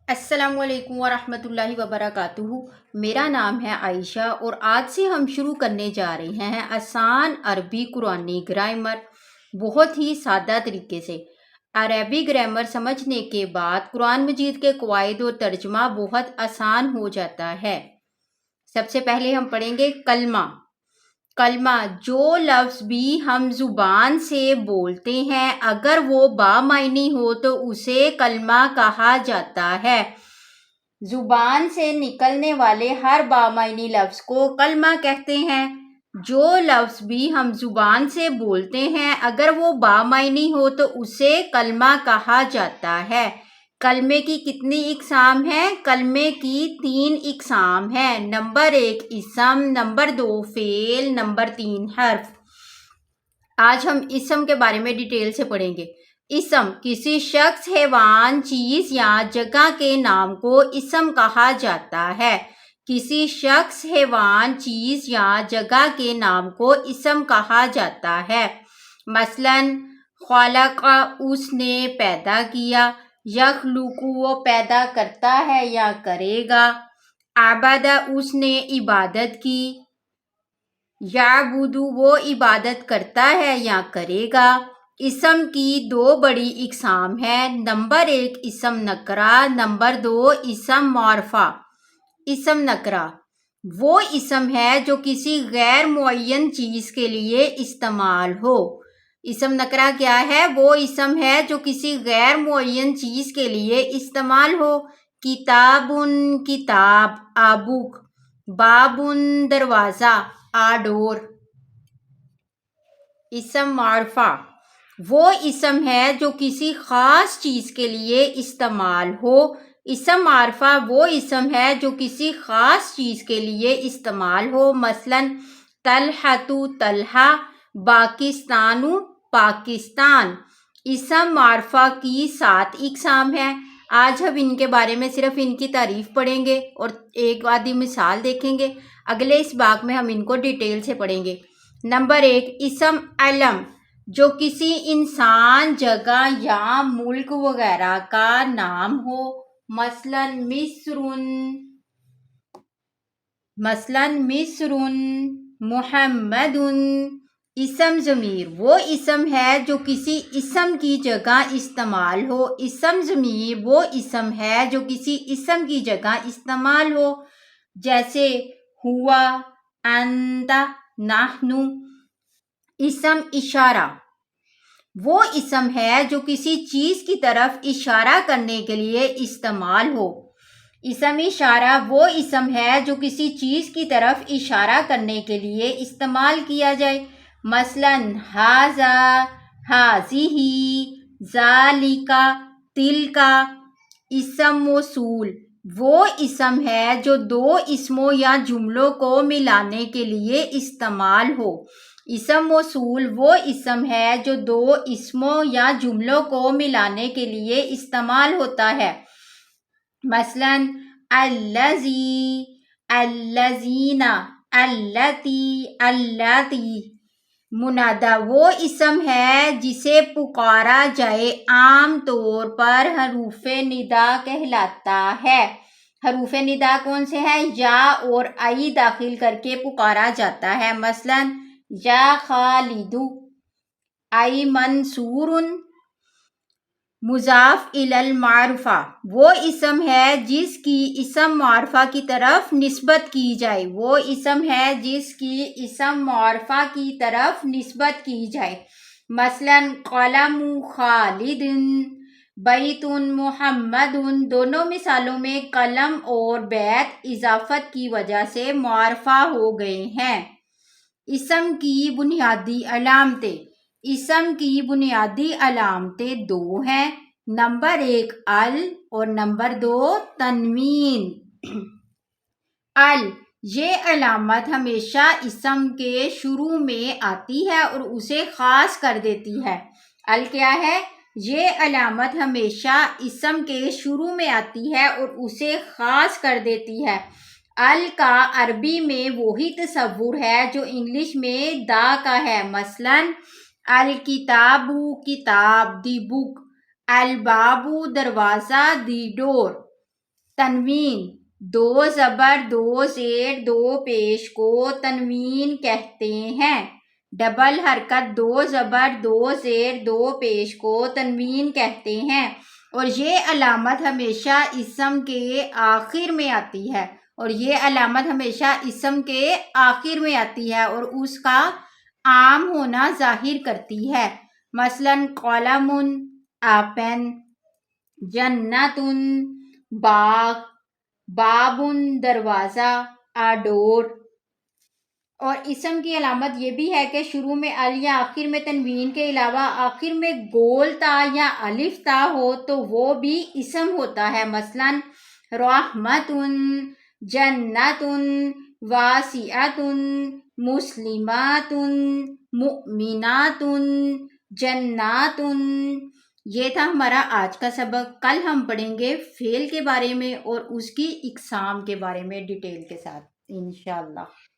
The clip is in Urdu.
السلام علیکم ورحمۃ اللہ وبرکاتہ۔ میرا نام ہے عائشہ اور آج سے ہم شروع کرنے جا رہے ہیں آسان عربی قرآنی گرامر، بہت ہی سادہ طریقے سے۔ عربی گرامر سمجھنے کے بعد قرآن مجید کے قواعد اور ترجمہ بہت آسان ہو جاتا ہے۔ سب سے پہلے ہم پڑھیں گے کلمہ۔ کلمہ جو لفظ بھی ہم زبان سے بولتے ہیں اگر وہ بامعنی ہو تو اسے کلمہ کہا جاتا ہے۔ زبان سے نکلنے والے ہر بامعنی لفظ کو کلمہ کہتے ہیں۔ جو لفظ بھی ہم زبان سے بولتے ہیں اگر وہ بامعنی ہو تو اسے کلمہ کہا جاتا ہے۔ کلمے کی کتنی اقسام ہیں؟ کلمے کی 3 اقسام ہیں۔ نمبر 1 اسم، نمبر 2 فعل، نمبر 3 حرف۔ آج ہم اسم کے بارے میں ڈیٹیل سے پڑھیں گے۔ اسم کسی شخص، حیوان، چیز یا جگہ کے نام کو اسم کہا جاتا ہے۔ کسی شخص، حیوان، چیز یا جگہ کے نام کو اسم کہا جاتا ہے۔ مثلاً خلق اس نے پیدا کیا، یخلق وہ پیدا کرتا ہے یا کرے گا، عبد اس نے عبادت کی، یعبد وہ عبادت کرتا ہے یا کرے گا۔ اسم کی 2 بڑی اقسام ہیں۔ نمبر 1 اسم نکرہ، نمبر 2 اسم معرفہ۔ اسم نکرہ وہ اسم ہے جو کسی غیر معین چیز کے لیے استعمال ہو۔ اسم نکرہ کیا ہے؟ وہ اسم ہے جو کسی غیر معین چیز کے لیے استعمال ہو۔ کتاب کتاب، a book، باب دروازہ، a door۔ اسم معرفہ وہ اسم ہے جو کسی خاص چیز کے لیے استعمال ہو۔ اسم معرفہ وہ اسم ہے جو کسی خاص چیز کے لیے استعمال ہو۔ مثلاً طلحۃ طلحہ، پاکستان پاکستان۔ اسم معرفہ کی 7 اقسام ہیں۔ آج ہم ان کے بارے میں صرف ان کی تعریف پڑھیں گے اور ایک آدھی مثال دیکھیں گے۔ اگلے اس باغ میں ہم ان کو ڈیٹیل سے پڑھیں گے۔ نمبر 1 اسم علم جو کسی انسان، جگہ یا ملک وغیرہ کا نام ہو۔ مثلاً مصر، محمد۔ اسم ضمیر وہ اسم ہے جو کسی اسم کی جگہ استعمال ہو۔ اسم ضمیر وہ اسم ہے جو کسی اسم کی جگہ استعمال ہو، جیسے ہوا، انت، نحن۔ اسم اشارہ وہ اسم ہے جو کسی چیز کی طرف اشارہ کرنے کے لیے استعمال ہو۔ اسم اشارہ وہ اسم ہے جو کسی چیز کی طرف اشارہ کرنے کے لیے استعمال کیا جائے۔ مثلاً ھذا، ھذہ، ذالک، تلک۔ اسم موصول وہ اسم ہے جو 2 اسموں یا جملوں کو ملانے کے لیے استعمال ہو۔ اسم موصول وہ اسم ہے جو 2 اسموں یا جملوں کو ملانے کے لیے استعمال ہوتا ہے۔ مثلاً الذی، الذین، اللتی، اللاتী۔ منادا وہ اسم ہے جسے پکارا جائے، عام طور پر حروف ندا کہلاتا ہے۔ حروف ندا کون سے ہیں؟ یا اور ای داخل کر کے پکارا جاتا ہے۔ مثلاً یا خالد، ای منصور۔ مضاف الی المعرفہ وہ اسم ہے جس کی اسم معرفہ کی طرف نسبت کی جائے۔ وہ اسم ہے جس کی اسم معرفہ کی طرف نسبت کی جائے۔ مثلاً قلم خالد، بیت محمد۔ دونوں مثالوں میں قلم اور بیت اضافت کی وجہ سے معرفہ ہو گئے ہیں۔ اسم کی بنیادی علامتیں۔ اسم کی بنیادی علامتیں 2 ہیں۔ نمبر 1 ال اور نمبر 2 تنوین۔ ال یہ علامت ہمیشہ اسم کے شروع میں آتی ہے اور اسے خاص کر دیتی ہے۔ ال کیا ہے؟ یہ علامت ہمیشہ اسم کے شروع میں آتی ہے اور اسے خاص کر دیتی ہے۔ ال کا عربی میں وہی تصور ہے جو انگلش میں دا کا ہے۔ مثلاً الکتاب کتاب، دی بک، الباب دروازہ، دی ڈور۔ تنوین، دو زبر دو زیر دو پیش کو تنوین کہتے ہیں۔ ڈبل حرکت دو زبر دو زیر دو پیش کو تنوین کہتے ہیں، اور یہ علامت ہمیشہ اسم کے آخر میں آتی ہے، اور اس کا عام ہونا ظاہر کرتی ہے۔ مثلاً قلم، پین، جنت، باغ، باب، دروازہ، ڈور۔ اور اسم کی علامت یہ بھی ہے کہ شروع میں ال یا آخر میں تنوین کے علاوہ آخر میں گول تا یا الف تا ہو تو وہ بھی اسم ہوتا ہے۔ مثلاً رحمت، جنت، واسعۃ، مسلمات، مؤمنات، جنات۔ یہ تھا ہمارا آج کا سبق۔ کل ہم پڑھیں گے فعل کے بارے میں اور اس کی اقسام کے بارے میں ڈیٹیل کے ساتھ انشاءاللہ۔